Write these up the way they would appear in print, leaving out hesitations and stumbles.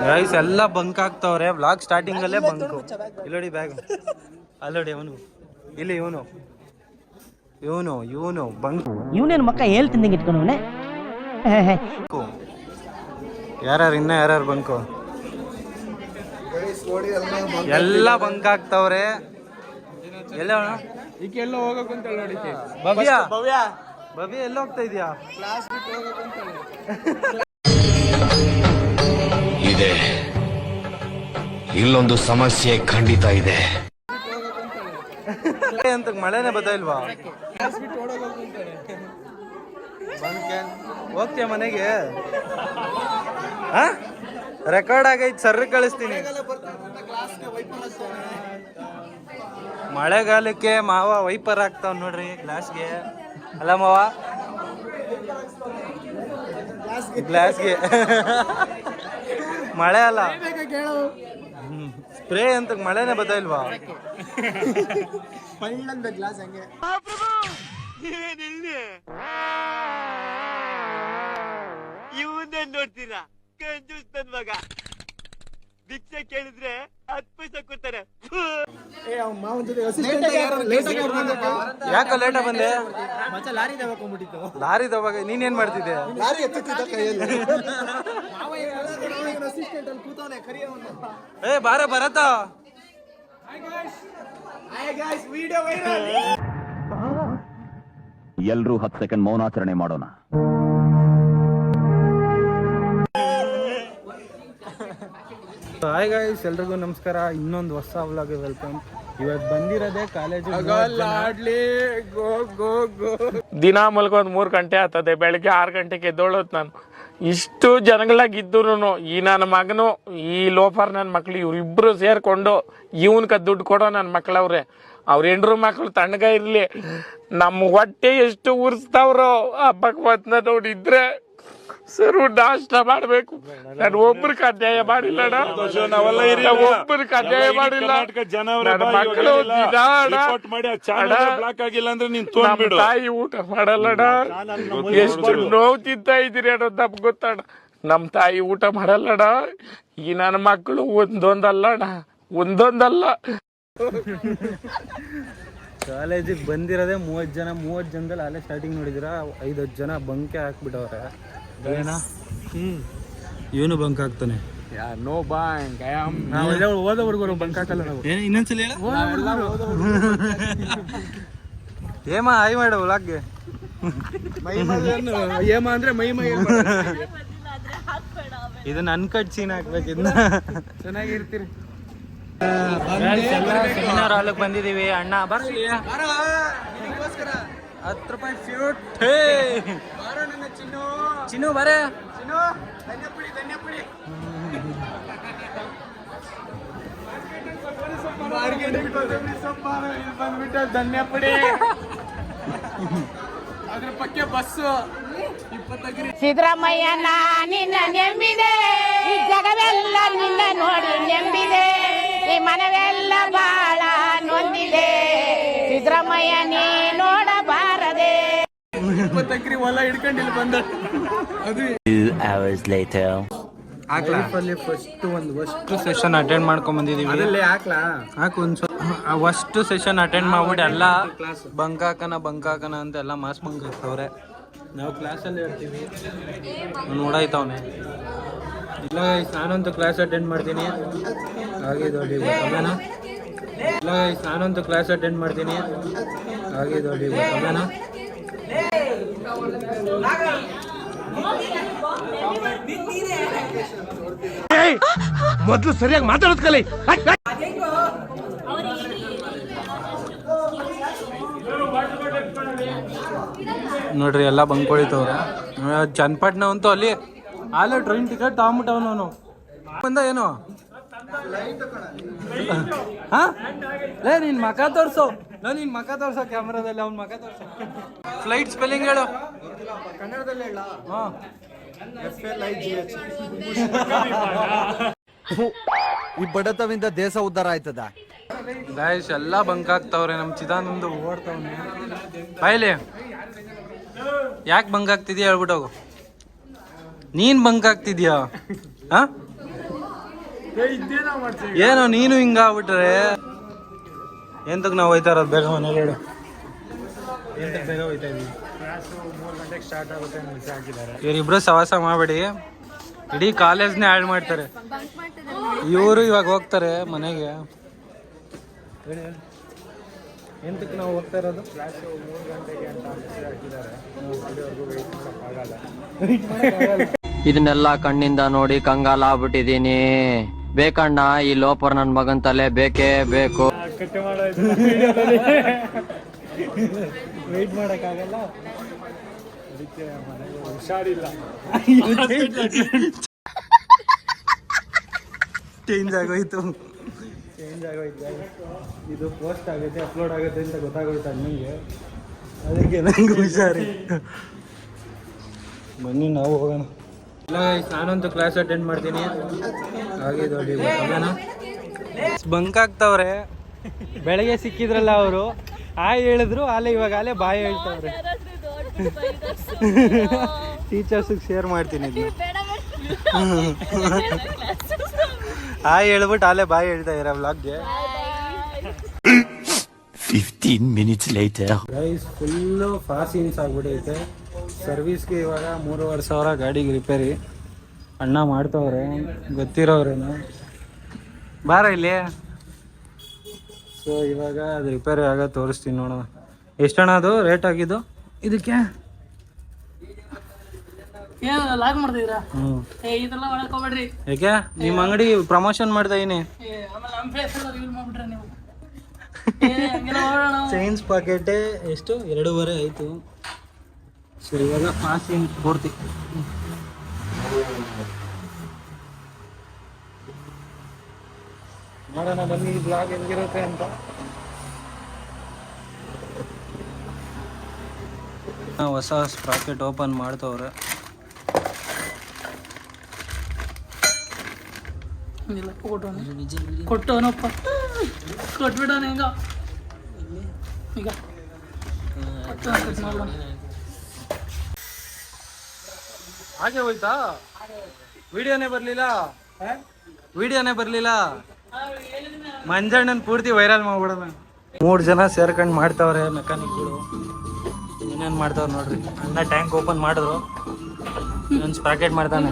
Guys ಎಲ್ಲ bunk ಆಗ್ತಾವ್ರೆ. Vlog starting ಅಲ್ಲೇ bunk. ಇಲ್ಲೋಡಿ bag ಅಲ್ಲೋಡಿ. ಅವನು ಇಲ್ಲಿ ಇವನು ಬಂಕ್. ಇವನೇನು ಮಕ್ಕ ಹೇಳ್ತಿದ್ದಂಗೆ ಇಟ್ಕೊಂಡವನೆ. ಯಾರು ಬಂಕು? ಎಲ್ಲ ಬಂಕ್ ಆಗ್ತಾವ್ರೆ. ಎಲ್ಲ ಹೋಗಕ್ಕಂತ ಭವ್ಯ ಎಲ್ಲ ಹೋಗ್ತಾ ಇದೀಯಾ? ಇದೆ, ಇಲ್ಲೊಂದು ಸಮಸ್ಯೆ ಖಂಡಿತ ಇದೆ. ಅಂತ ಮಳೆನೇ ಬತ್ತಾಯಿಲ್ವಾ? ಹೋಗ್ತೀಯ ಮನೆಗೆ? ರೆಕಾರ್ಡ್ ಆಗೈತ್, ಸರ್ರ ಕಳಿಸ್ತೀನಿ. ಮಳೆಗಾಲಕ್ಕೆ ಮಾವ ವೈಪರ್ ಹಾಕ್ತಾವ್ ನೋಡ್ರಿ ಗ್ಲಾಸ್ಗೆ. ಅಲ್ಲ ಮಾವ, ಗ್ಲಾಸ್ಗೆ ಮಳೆ ಅಲ್ಲ, ಸ್ಪ್ರೇ ಅಂತ ಮಳೆನೇ ಬತ್ತಾಯಿಲ್ವಾ? ಗ್ಲಾಸ್ ಹಂಗೆ ಇವನ್ನೇ ನೋಡ್ತೀರಾ? ಕಂಜೂಸ್ ನನ್ ಮಗ. ಭಿಕ್ಷೆ ಕೇಳಿದ್ರೆ 10 ಪೈಸೆ ಕೊಡ್ತಾರೆ. ಯಾಕ ಲೇಟ ಬಂದೆ? ಲಾರಿ ದವಾಗ ನೀನೇನ್ ಮಾಡ್ತಿದ್ದೆ? ಏ ಬಾರ ಬರತ್ತ. ಎಲ್ರೂ 10 ಸೆಕೆಂಡ್ ಮೌನಾಚರಣೆ ಮಾಡೋಣ. ಹಾಯ್ ಗೈಸ್, ಎಲ್ರಿಗೂ ನಮಸ್ಕಾರ. ಇನ್ನೊಂದು ಹೊಸ ವ್ಲಾಗ್ ವೆಲ್ಕಮ್. ಇವತ್ತು ಬಂದಿರೋದೇ ಕಾಲೇಜ್. ದಿನ ಮಲ್ಕೊಂಡ್ 3 ಗಂಟೆ ಆಗ್ತದೆ. ಬೆಳಗ್ಗೆ 6 ಗಂಟೆಗೆ ಎದ್ದೋಳೋದು ನಾನು. ಇಷ್ಟು ಜನಗಳಾಗಿದ್ರು ಈ ನನ್ನ ಮಗನು, ಈ ಲೋಫರ್ ನನ್ನ ಮಕ್ಳು, ಇವ್ರಿಬ್ರು ಸೇರ್ಕೊಂಡು ಇವನ್ಕ ದುಡ್ಡು ಕೊಡೋ ನನ್ನ ಮಕ್ಳವ್ರೆ. ಅವ್ರ ಹೆಂಡ್ರು ಮಕ್ಳು ತಣ್ಣಗ ಇರ್ಲಿ, ನಮ್ಮ ಹೊಟ್ಟೆ ಎಷ್ಟು ಉರ್ಸ್ತಾವ್ರೋ ಹಬ್ಬಕ್ಕೆ ಬಂದ ನೋಡಿದ್ರೆ ಸರ್ ನಾಷ್ಟ ಮಾಡ್ಬೇಕು. ನಾನು ಒಬ್ರಿಗೆ ಅನ್ಯಾಯ ಮಾಡಿಲ್ಲ, ಒಬ್ರಿಗೆ ಅನ್ಯಾಯ ಮಾಡಿಲ್ಲ. ಮಕ್ಕಳು ತಾಯಿ ಊಟ ಮಾಡಲ್ಲಡ, ಎಷ್ಟು ನೋವು ತಿಂತಾ ಇದ್ದೀರಿ ಅನ್ನೋದು ನಮ್ಗೆ ಗೊತ್ತಣ. ನಮ್ ತಾಯಿ ಊಟ ಮಾಡಲ್ಲಡ. ಈ ನನ್ನ ಮಕ್ಕಳು ಒಂದೊಂದಲ್ಲ. ಕಾಲೇಜಿಗೆ ಬಂದಿರೋದೇ 30 ಜನ. 30 ಜನದಲ್ಲಿ ಅಲ್ಲೇ ಸ್ಟಾರ್ಟಿಂಗ್ ನೋಡಿದಿರ 5-10 ಜನ ಬಂಕೆ ಹಾಕ್ಬಿಟ್ಟವ್ರೆ. ಇವನು ಬಂಕ್ ಹಾಕ್ತಾನೆ. ನೋ ಬ್ಯಾಂಕ್ ಓದೋವರೆಗೂ ಬಂಕ್ ಹಾಕಲ್ಲ ನಾವು. ಇನ್ನೊಂದ್ಸಲ ಏಮ ಆಯ್ ಮಾಡು ವ್ಲಾಗ್ಗೆ. ಏಮ ಅಂದ್ರೆ ಮೈ ಇದನ್ನ ಅನ್ಕಟ್ ಸೀನ್ ಹಾಕ್ಬೇಕು. ಇದನ್ನ ಚೆನ್ನಾಗಿರ್ತೀರಿ. ಸೆಮಿನಾರ್ ಹಾಲಕ್ಕೆ ಬಂದಿದೀವಿ. ಅಣ್ಣ ಬರ್ಲಿ, 10 ರೂಪಾಯಿ ಫ್ಯೂಟ್. ಚಿನ್ನು ಬರೇ. ಧನ್ಯ ಪುಡಿ ಅದ್ರ ಪಕ್ಕೆ ಬಸ್ಸು. ಸಿದ್ದರಾಮಯ್ಯನ ನಿನ್ನ ನೆಂಬಿದೆ, ಈ ಜಗವೆಲ್ಲ ನಿನ್ನ ನೋಡಿ ನೆಂಬಿದೆ, ಈ ಮನವೆಲ್ಲ ಬಾಳ ನೊಂದಿದೆ. ಸಿದ್ದರಾಮಯ್ಯ ನೀ ನೋಡಬಾರದೆ. 20 ಎಕರೆ ಹೊಲ ಹಿಡ್ಕೊಂಡು ಇಲ್ಲಿ ಬಂದ. 2 hours later. First session attend ಮಾಡ್ಕೊಂಡ್ ಬಂದಿದೀವಿ. ಫಸ್ಟ್ ಸೆಷನ್ ಅಟೆಂಡ್ ಮಾಡ್ಬಿಟ್ಟು ಎಲ್ಲ ಬಂಕ್ ಹಾಕನ ಅಂತ ಎಲ್ಲ ಮಾಸ್ ಬಂಕ್ ಹಾಕ್ತವ್ರೆ. ನಾವು ಕ್ಲಾಸಲ್ಲಿ ಇರ್ತೀವಿ, ನೋಡಾಯ್ತವನೆ. ಇಲ್ಲ ನಾನಂತೂ ಕ್ಲಾಸ್ ಅಟೆಂಡ್ ಮಾಡ್ತೀನಿ. ಆಗಿದೊಡಿ ಕಮ್ಯಾನ. ಇಲ್ಲ ನಾನಂತೂ ಕ್ಲಾಸ್ ಅಟೆಂಡ್ ಮಾಡ್ತೀನಿ. ಆಗಿದೊಡಿ ಕಮ್ಯಾನ. ಮೊದ್ಲು ಸರಿಯಾಗಿ ಮಾತಾಡೋದ್ ಕಲಿ. ನೋಡ್ರಿ ಎಲ್ಲ ಬಂಕ್ ಹೊಡಿತವ್ರೆ. ಚನ್ನಪಟ್ಟಣ ಅಂತೂ ಅಲ್ಲಿ ಅಲ್ಲೇ ಟ್ರೈನ್ ಟಿಕೆಟ್ ತಗೊಂಬಿಟ್ಟವನು ಅವನು. ಬಂದ ಏನು ಲೇ ನಿನ್ ಮಕ ತೋರ್ಸೋ. ನಿನ್ ಮಕ ತೋರ್ಸೋ ಕ್ಯಾಮ್ರಾದಲ್ಲಿ. ಅವ್ನ ಮಕ ತೋರ್ಸೋ. ಫ್ಲೈಟ್ ಸ್ಪೆಲ್ಲಿಂಗ್ ಹೇಳು ಕನ್ನಡದಲ್ಲಿ ಹೇಳ. FLIGH. ಈ ಬಡತವಿಂದ ದೇಶ ಉದ್ಧಾರ ಆಯ್ತದ. ಗಾಯ್ಸ್ ಎಲ್ಲ ಬಂಕ್ ಆಗ್ತಾವ್ರೆ. ನಮ್ ಚಿದಾನಂದ ಓಡ್ತಾವ್ನೆ. ಬಾಯ್ಲಿ, ಯಾಕೆ ಬಂಕ್ ಆಗ್ತಿದ್ಯಾ ಹೇಳ್ಬಿಟ್ಟೋಗು. ನೀನ್ ಬಂಕ್ ಆಗ್ತಿದ್ಯಾ? ಏನೋ ನೀನು ಹಿಂಗಾಗ್ಬಿಟ್ರೆ ಎಂತಕ್ ನಾವು ಹೋಯ್ತಾ ಇರೋದು ಬೇಗ ಮನೇಲಿ ಹೇಳು. ಎಂತಕ್ ಬೇಗ ಹೋಯ್ತಾ ಇದೀವಿ? ಇವರಿಬ್ರು ಸವಾಸ ಮಾಡಬೇಡಿ, ಇಡೀ ಕಾಲೇಜ್ನೇ ಹಾಳು ಮಾಡ್ತಾರೆ. ಇವರು ಇವಾಗ ಹೋಗ್ತಾರೆ ಮನೆಗೆ. ಎಂತಕ್ಕೆ ನಾವು ಹೋಗ್ತಾ ಇರೋದು? ಇದನ್ನೆಲ್ಲ ಕಣ್ಣಿಂದ ನೋಡಿ ಕಂಗಾಲ ಆಗ್ಬಿಟ್ಟಿದೀನಿ. ಬೇಕಣ್ಣ ಈ ಲೋಪರ್ ನನ್ ಮಗನ್ ತಲೆ ಬೇಕೇ ಬೇಕು. ವೆಯ್ಟ್ ಮಾಡಕ್ಕಾಗಲ್ಲ, ಹುಷಾರಿಲ್ಲ. ಚೇಂಜ್ ಆಗೋಯ್ತು. ಇದು ಪೋಸ್ಟ್ ಆಗುತ್ತೆ, ಅಪ್ಲೋಡ್ ಆಗುತ್ತೆ ಅಂತ ಗೊತ್ತಾಗೋಯ್ತು ಅಣ್ಣಂಗೆ. ಅದಕ್ಕೆ ನಂಗೆ ಹುಷಾರಿ. ಬನ್ನಿ ನಾವು ಹೋಗೋಣ. ಇಲ್ಲ ನಾನಂತೂ ಕ್ಲಾಸ್ ಅಟೆಂಡ್ ಮಾಡ್ತೀನಿ. ಹಾಗೆ ಬಂಕ್ ಆಗ್ತಾವ್ರೆ. ಬೆಳಗ್ಗೆ ಸಿಕ್ಕಿದ್ರಲ್ಲ ಅವರು ಆಯ್ ಹೇಳಿದ್ರು, ಇವಾಗ ಬಾಯ್ ಹೇಳ್ತಾವ್ರೆ. ಟೀಚರ್ಸಿಗೆ ಶೇರ್ ಮಾಡ್ತೀನಿ ಇದನ್ನ. ಆಯ್ ಹೇಳ್ಬಿಟ್ಟು ಬಾಯ್ ಹೇಳ್ತಾ ಇರ ವ್ಲಾಗ್ಗೆ. 15 minutes later. Guys full fast scenes ಆಗ್ಬಿಟ್ಟೈತೆ. ಸರ್ವಿಸ್ಗೆ ಇವಾಗ 3,500 ಗಾಡಿಗೆ ರಿಪೇರಿ ಅಣ್ಣ ಮಾಡ್ತವ್ರೆ, ಗೊತ್ತಿರೋರೇನು. ಬಾರ ಇಲ್ಲಿ. ಸೊ ಇವಾಗ ಅದು ರಿಪೇರಿ ಆಗ ತೋರಿಸ್ತೀನಿ ನೋಡೋಣ. ಎಷ್ಟಣ್ಣ ಅದು ರೇಟ್ ಆಗಿದ್ದು ಇದಕ್ಕೆ? ಯಾಕೆ ನಿಮ್ಮ ಅಂಗಡಿ ಪ್ರಮೋಷನ್ ಮಾಡ್ತಾ ಇದೀನಿ. ಚೈನ್ಸ್ ಪಾಕೆಟ್ ಎಷ್ಟು 2.5 ಆಯ್ತು. ಸೊ ಇವಾಗ ಪಾಸಿಂಗ್ ಪೂರ್ತಿ. ನೋಡೋಣ ಬನ್ನಿ ಈ ಬ್ಲಾಗ್ ಹೆಂಗಿರುತ್ತೆ ಅಂತ. ಹೊಸ ಸ್ಪ್ರಾಕೆಟ್ ಓಪನ್ ಮಾಡ್ತವ್ರೆ. ಕೊಟ್ಟವನಪ್ಪ, ಕೊಟ್ಬಿಡೋಣ ಈಗ. ಹಾಗೆ ಹೋಯ್ತಾ? ವಿಡಿಯೋನೇ ಬರ್ಲಿಲ್ಲ. ಮಂಜಣ್ಣನ್ ಪೂರ್ತಿ ವೈರಲ್ ಮಾಡ್ಬಿಡೋಣ. 3 ಜನ ಸೇರ್ಕೊಂಡು ಮಾಡ್ತಾವ್ರೆ ಮೆಕ್ಯಾನಿಕ್ಗಳು. ಏನೇನು ಮಾಡ್ತಾವ್ರೆ ನೋಡ್ರಿ. ಅಣ್ಣ ಟ್ಯಾಂಕ್ ಓಪನ್ ಮಾಡಿದ್ರು, ಇನ್ನೊಂದು ಸ್ಪ್ರಾಕೆಟ್ ಮಾಡ್ತಾನೆ.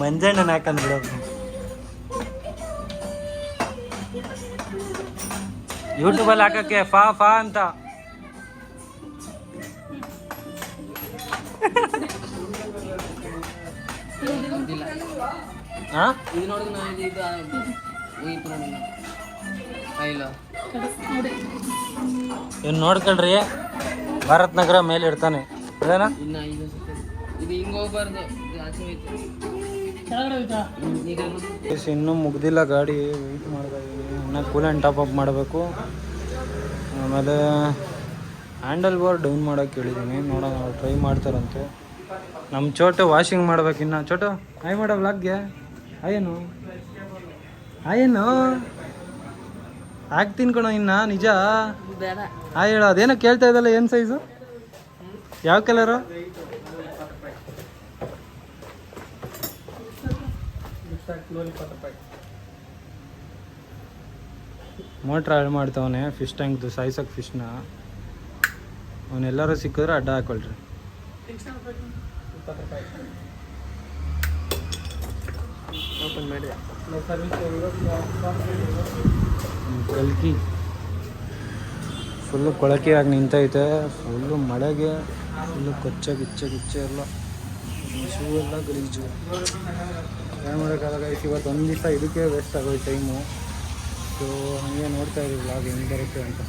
ಮಂಜಣ್ಣನ ಹಾಕಂದ್ ಬಿಡೋದು. ಯೂಟ್ಯೂಬಲ್ಲಿ ಹಾಕಕ್ಕೆ ಫಾ ಅಂತ. ಇವ್ನು ನೋಡ್ಕೊಳ್ರಿ, ಭಾರತ್ ನಗರ ಮೇಲೆ ಇರ್ತಾನೆ. ಅದೇನಾ ಇನ್ನೂ ಮುಗ್ದಿಲ್ಲ ಗಾಡಿ. ವೆಯ್ಟ್ ಮಾಡ್ತಾ ಇದ್ದೀನಿ. ಇನ್ನು ಕೂಲೆಂಟ್ ಟಾಪ್ ಅಪ್ ಮಾಡಬೇಕು. ಆಮೇಲೆ ಹ್ಯಾಂಡಲ್ ಬಾರ್ ಡೌನ್ ಮಾಡೋಕೆ ಹೇಳಿದ್ದೀನಿ. ನೋಡೋಣ, ಅವ್ರು ಟ್ರೈ ಮಾಡ್ತಾರಂತೆ. ನಮ್ಮ ಚೋಟು ವಾಷಿಂಗ್ ಮಾಡ್ಬೇಕು ಇನ್ನು. ಚೋಟು ಆಯ್ ಮಾಡೋ ವ್ಲಾಗ್ಗೆ ಆಯೇನು ಆಗ್ತೀನಿ ಕಣೋ ಇನ್ನು. ನಿಜ ಆಯ್ ಹೇಳೋ. ಅದೇನೋ ಕೇಳ್ತಾ ಇದ್ದಲ್ಲ, ಏನು ಸೈಜು, ಯಾವ ಕಲರು? ಮೋಟ್ರ್ ಹಾಳು ಮಾಡ್ತಾವನೆ ಫಿಶ್ ಟ್ಯಾಂಕ್ದು, ಸಾಯ್ಸಕ್ಕೆ ಫಿಶ್ನ. ಅವನ್ನೆಲ್ಲರೂ ಸಿಕ್ಕಿದ್ರೆ ಅಡ್ಡ ಹಾಕೊಳ್ರಿ. ಕಲ್ಕಿ ಫುಲ್ಲು ಕೊಳಕೆಯಾಗಿ ನಿಂತೈತೆ. ಫುಲ್ಲು ಮಳೆಗೆ ಫುಲ್ಲು ಗಿಚ್ಚೆ ಎಲ್ಲ. ಶೂ ಎಲ್ಲ ಗಲೀಜು. ಏನು ಮಾಡೋಕ್ಕಾಗಲ್ಲ. ಇವತ್ತು ಒಂದು ದಿವಸ ಇದಕ್ಕೆ ವೇಸ್ಟ್ ಆಗೋಯ್ತು ಟೈಮು. ಸೊ ಹಾಗೆ ನೋಡ್ತಾ ಇದ್ದೀವಿ ವ್ಲಾಗ್ ಹೆಂಗೆ ಬರುತ್ತೆ ಅಂತ.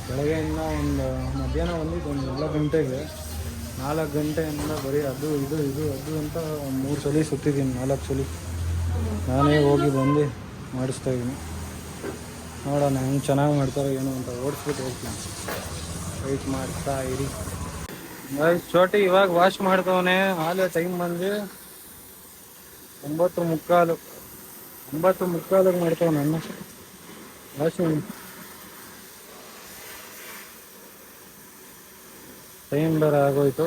ಬೆಳಗ್ಗೆಯಿಂದ ಒಂದು ಮಧ್ಯಾಹ್ನ ಬಂದಿದ್ದು ಒಂದು 4 ಗಂಟೆಗೆ. 4 ಗಂಟೆಯಿಂದ ಬರೀ ಅದು ಅಂತ 3 ಸಲ ಸುತ್ತಿದ್ದೀನಿ. 4 ಸಲ ನಾನೇ ಹೋಗಿ ಬಂದು ಮಾಡಿಸ್ತಾ ಇದ್ದೀನಿ. ನೋಡೋಣ ಹೆಂಗೆ ಚೆನ್ನಾಗಿ ಮಾಡ್ತಾರೋ ಏನೋ ಅಂತ ಓಡಿಸ್ಬಿಟ್ಟು ಹೋಗ್ತೀನಿ. ವೆಯ್ಟ್ ಮಾಡ್ತಾ ಇರಿ. ಚೋಟಿ ಇವಾಗ ವಾಶ್ ಮಾಡ್ತವನೆ. ಆಲೇ ಟೈಮ್ ಬಂದು 9:15 ಮಾಡ್ತಾವ ನನ್ನ ವಾಶಿಂಗ್. ಟೈಮ್ ಬೇರೆ ಆಗೋಯ್ತು.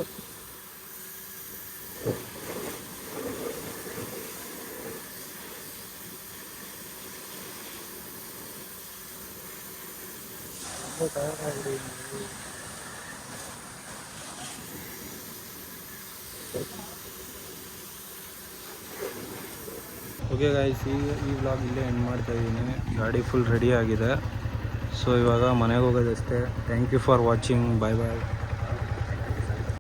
ಓಕೆ ಗಾಯ್ಸ್, ಈ ವ್ಲಾಗ್ ಇಲ್ಲೇ ಎಂಡ್ ಮಾಡ್ತಾ ಇದ್ದೀನಿ. ಗಾಡಿ ಫುಲ್ ರೆಡಿ ಆಗಿದೆ. ಸೊ ಇವಾಗ ಮನೆಗೆ ಹೋಗೋದಷ್ಟೇ. Thank you for watching. Bye bye.